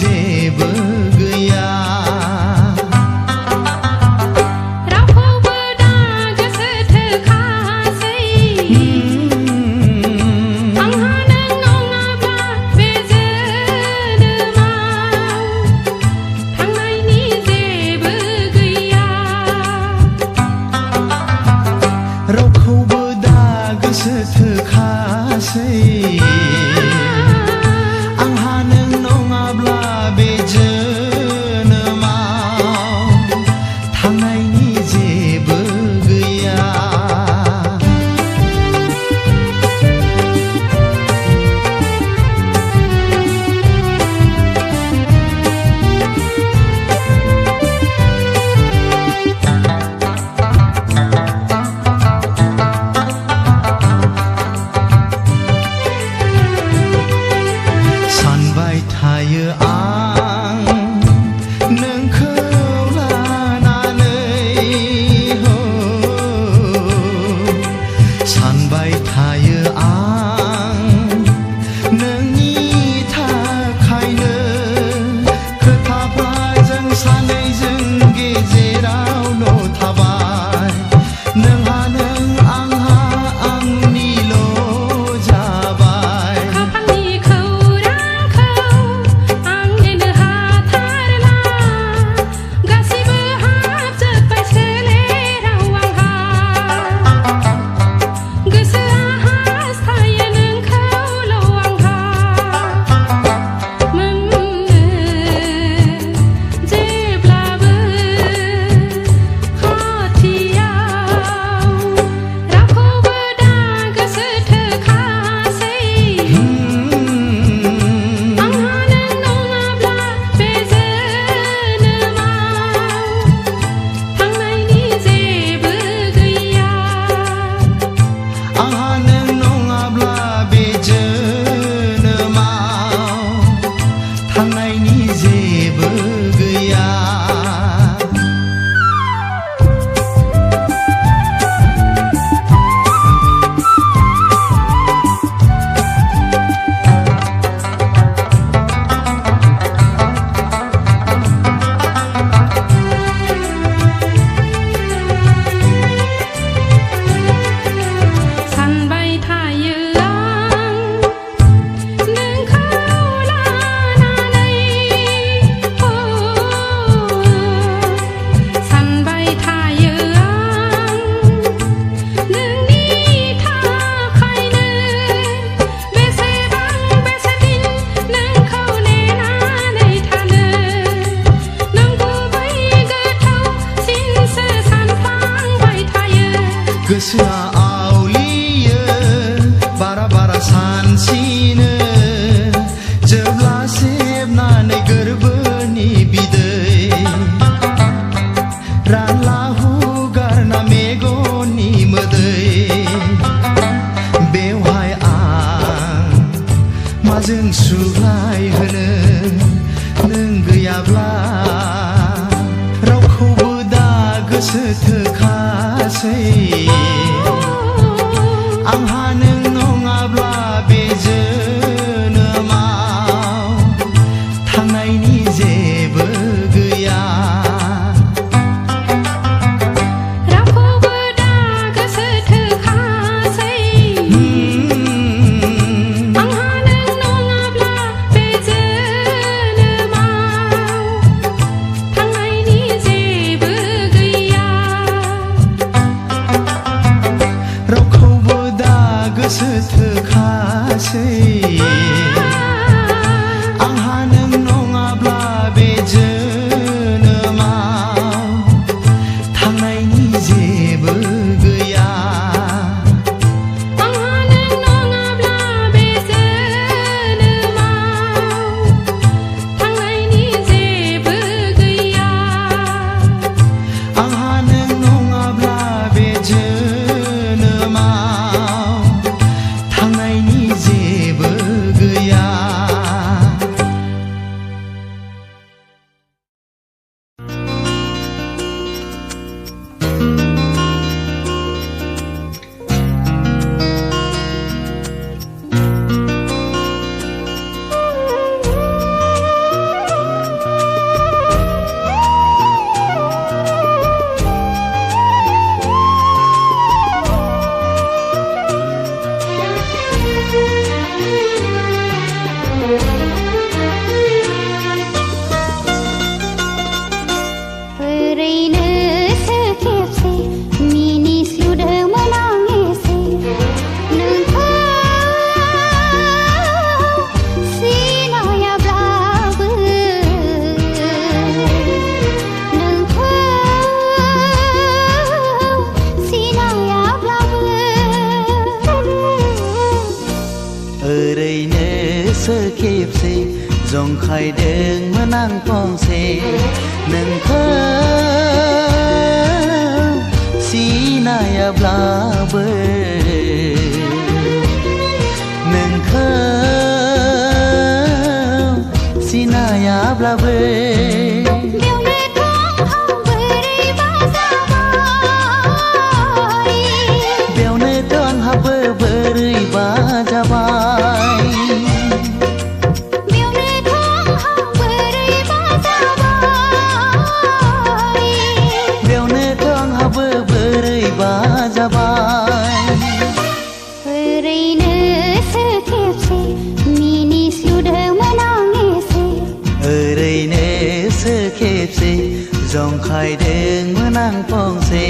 जेबो गैया रावखौबो दा गोसो थोखासै आंहा नों नङाब्ला बे जोनोमाव थांनायनि जेबो गैया रावखौबो दा गोसो थोखासै आंहा नों नङाब्ला बे जोनोमाव थांनायनि जेबो गैया सानबाय थायो आं नोंखौ लानानै सानबाय थायो आं नोंनि थाखायनो खोथाफ्रा जों सानैजों गेजेरावल' थाबाय नोंहा नों आंहा आंनिल' जाबाय खाफालनि खौरांखौ आं लिरनो हाथारला गासिबो हाबजोब्बाय सोलेराव आंहा गोसोआ हास्थायो नोंखौल' आंहा मोननो जेब्लाबो खाथियाव रावखौबो दा गोसो थोखासै आंहा नों नङाब्ला बे जोनोमाव थांनायनि जेबो गैया आंहा नों नङाब्ला बे जोनोमाव थांनायनि जेबो गैया सानबाय थायो आं नोंखौ लानानै सानबाय थायो आं नोंनि थाखायनो बेसे दिन नोंखौ नेनानै थानो नों गुबै गोथौसिनसो सानफ्लांबाय थायो गोसोआ आवलियो बारा बारा सानसिनो जेब्ला सेबनानै गोरबोनि बिदै रानला हुगारना मेगननि मोदै बेवहाय आं माजों सुग्लाय होनो नों गैयाब्ला रावखौबो दा गोसो थोखासै आंहा नों नङाब्ला बे जोनोमाव थांनायनि जेबो गैया रावखौबो दा गोसो थोखासै आंहा नों नङाब्ला बे जोनोमाव थांनायनि जेबो गैया जंखायदों मोनां फंसे नोंखौ सिनायाब्लाबो नोंखौ सिनायाब्लाबो बेवनोथ' आंहाबो बोरैबा जाबाय बेवनोथ' आंहाबो बोरैबा जाबाय ओरैनोसो खेबसे मिनिस्लुदोंमोन आं एसे ओरैनोसो खेबसे जंखायदोंमोन आं फंसे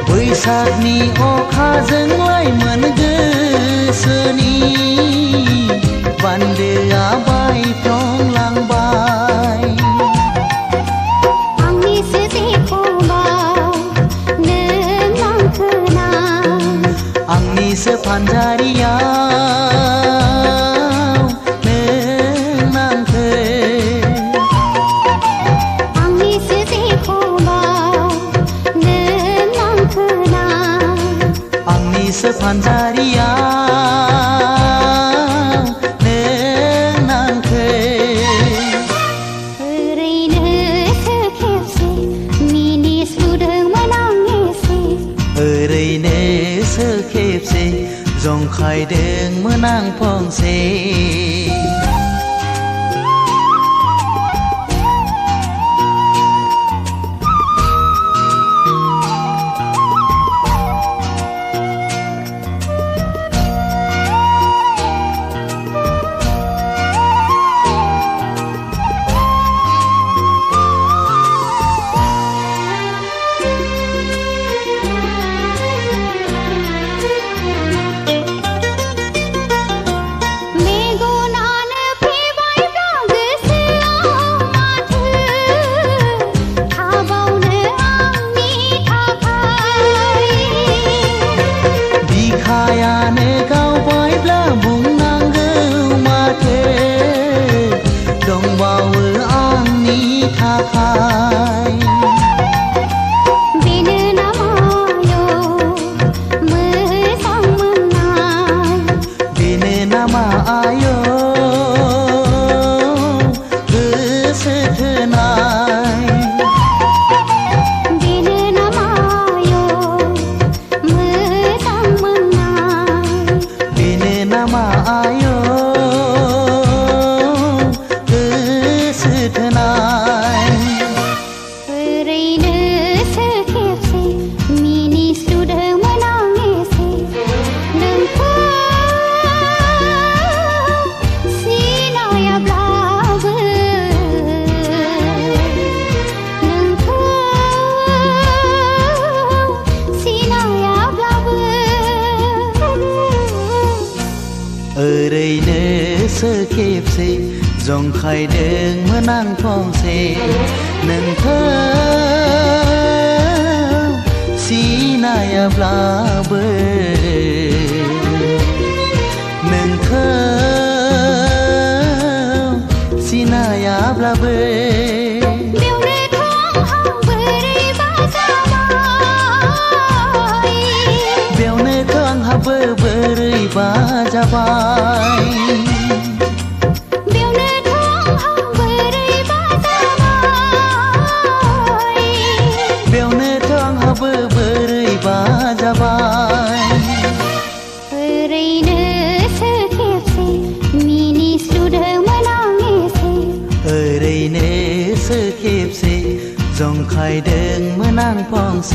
बैसागनि अखाजोंलाय मोन गोसोनि बान्दोआ बायफ्लंलांबाय आंनिसो जेखौबा नों नांखोना आंनिसो फानजारियाव नों नांखो आंनिसो जेखौबा नों नांखोना आंनिसो फानजारियाव नों नांखो ओरैनोसो खेबसे मिनिस्लुदोंमोन आं एसे ओरैनोसो खेबसे जंखायदोंमोन आं फंसे बिखायानो गावबायब्ला बुंनांगौ माथो दंबावो आंनि थाखाय बेनो नामायो मोजां मोननाय बेनो नामा आयो गोसो थोनाय बेनो नामायो मोजां मोननाय बेनो नामा आयो गोसो थोनाय ओरैनोसो खेबसे मिनिस्लुदोंमोन आं एसे नोंखौ सिनायाब्लाबो नोंखौ सिनायाब्लाबो ओरैनोसो खेबसे जंखायदोंमोन आं फंसे नोंखौ सिनायाब्लाबो नोंखौ सिनायाब्लाबो बेवनोथ' आंहा बोरैबा जाबाय बेवनोथ' आंहाबो बोरैबा जाबाय बेवनोथ' आंहा बोरैबा जाबाय बेवनोथ' आंहाबो बोरैबा जाबाय ओरैनो จงคอยเดิงเมื่อนางพองเส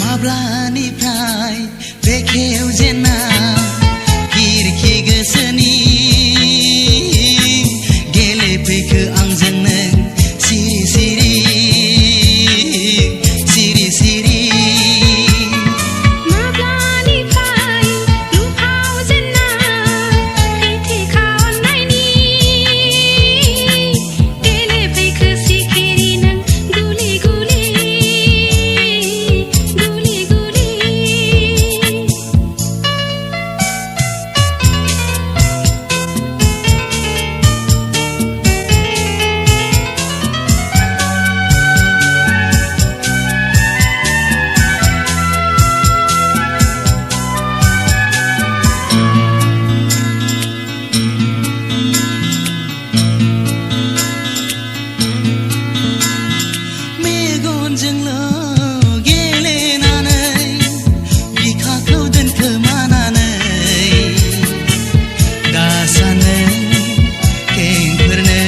Mablani prai bekeu jena kirki geseni gele peke angjeng neng siri siri siri siri Mablani prai lu phao jena thi khao nai ni gele phai khu sikiri nang guli guli guli guli megon jeng lo gele nanai bikha khau den khama nanai dasane keng pherne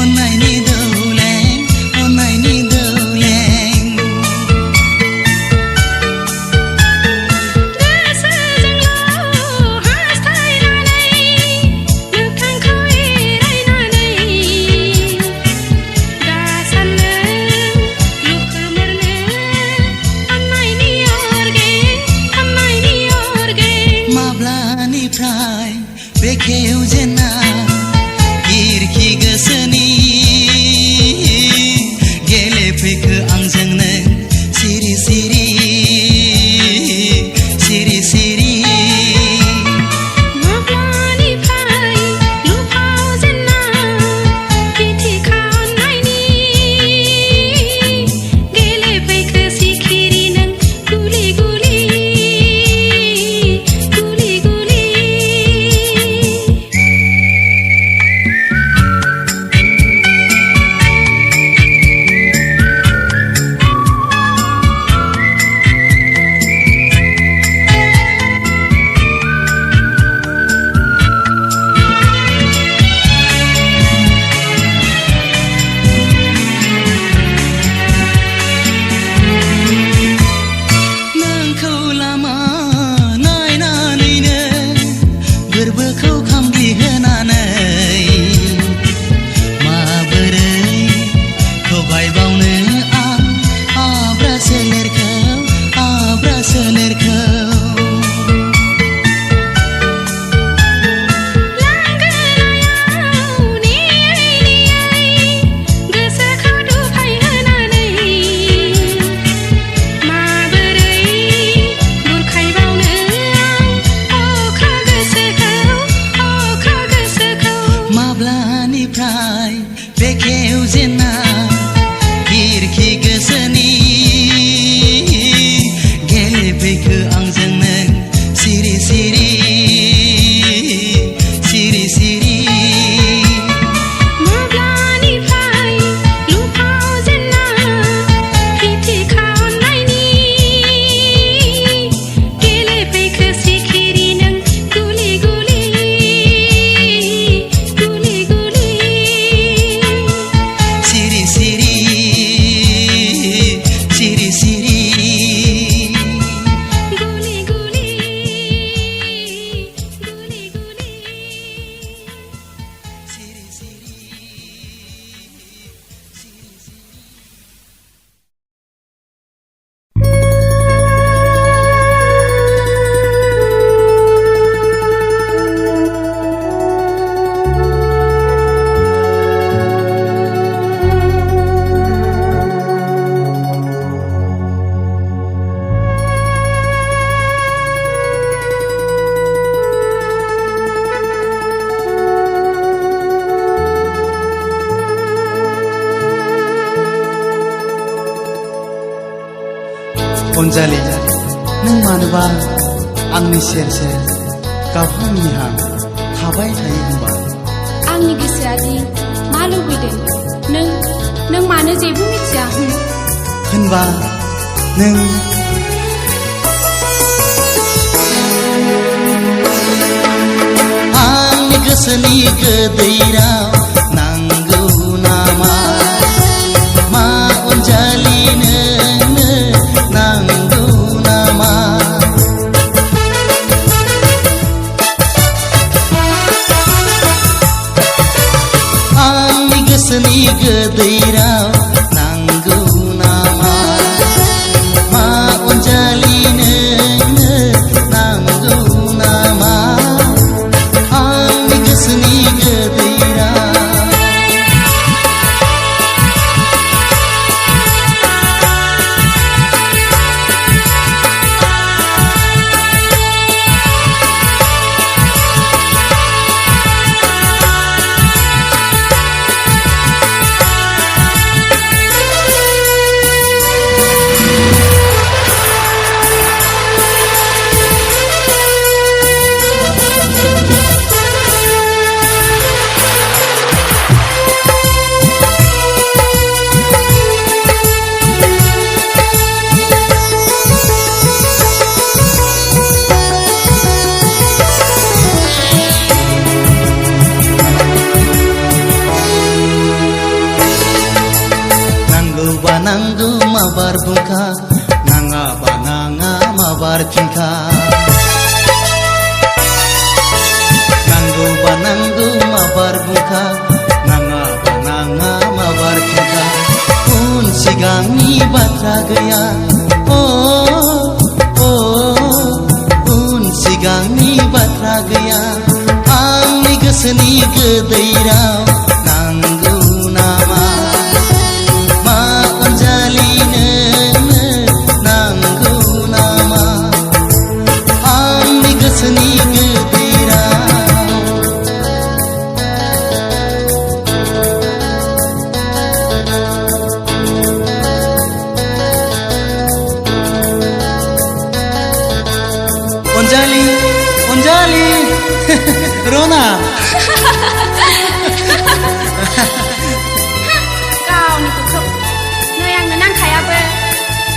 onai ni doleng onai ni doleng Dasa jang lo has thai na nei lu thang khoi rai na nei Dasa le lu khmer ne annai ni orge Mablani prai bekeu jena kirki geseni gele peke angjeng neng siri siri siri siri Mablani phai lu phao jena thi khao nai ni gele phai khu sikiri nang guli guli guli guli Anjali नों मानोबा आंनि सेर सेर गाबहांनिहां थाबाय थायो होनबा आंनि गोसोआदि मा लुबैदों नों मानो जेबो मिथिया होनबा नों आंनि गोसोनि गोदै राव नांगौ नामा मा अनजालि नोंनो नांगौ नामा आंनि गोसोनि गोदै राव नांगौ नामा मा अनजालि नोंनो नांगौ नामा आंनि गोसोनि गोदै राव नांगौ माबार बुंखा नाङाबा नाङा माबार फिनखा नांगौबा नांगौ माबार बुंखा नाङाबा नाङा माबार फिनखा उन सिगांनि बाथ्रा गैया उन सिगांनि बाथ्रा गैया आंनि गोसोनि गोदै राव नांगौ नामा अनजालि नोंनो नांगौ नामा आंनि गोसोनि गोदै राव अनजालि अनजालि रना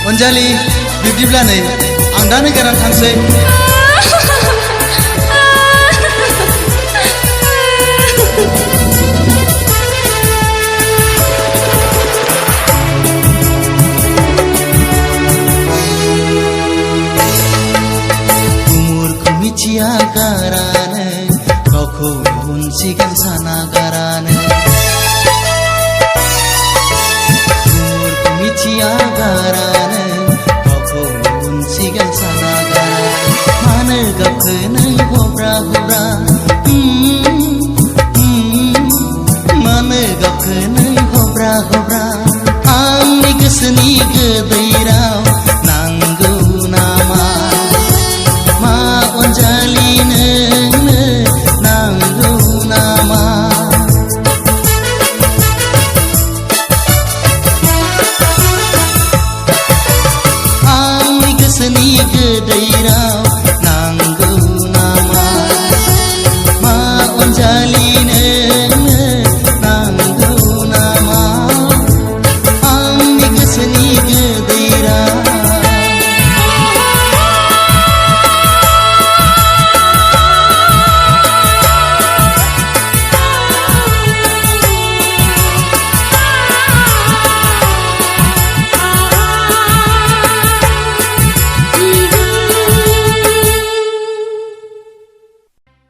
अनजालि बिब्दिब्ला नै आं दा नागिरनानै थांसै उमुरखौ मिथिया गारानो गावखौ उनसिगोन साना गारानो उमुरखौ मिथिया गारानो गावखौ उनसिगोन साना गारा मानो गाबखो नों हब्रा हब्रा मानो गाबखो नों हब्रा हब्रा आंनि गोसोनि गोदै राव नांगौ नामा मा अनजालि नोंनो नांगौ नामा आंनि गोसोनि गोदै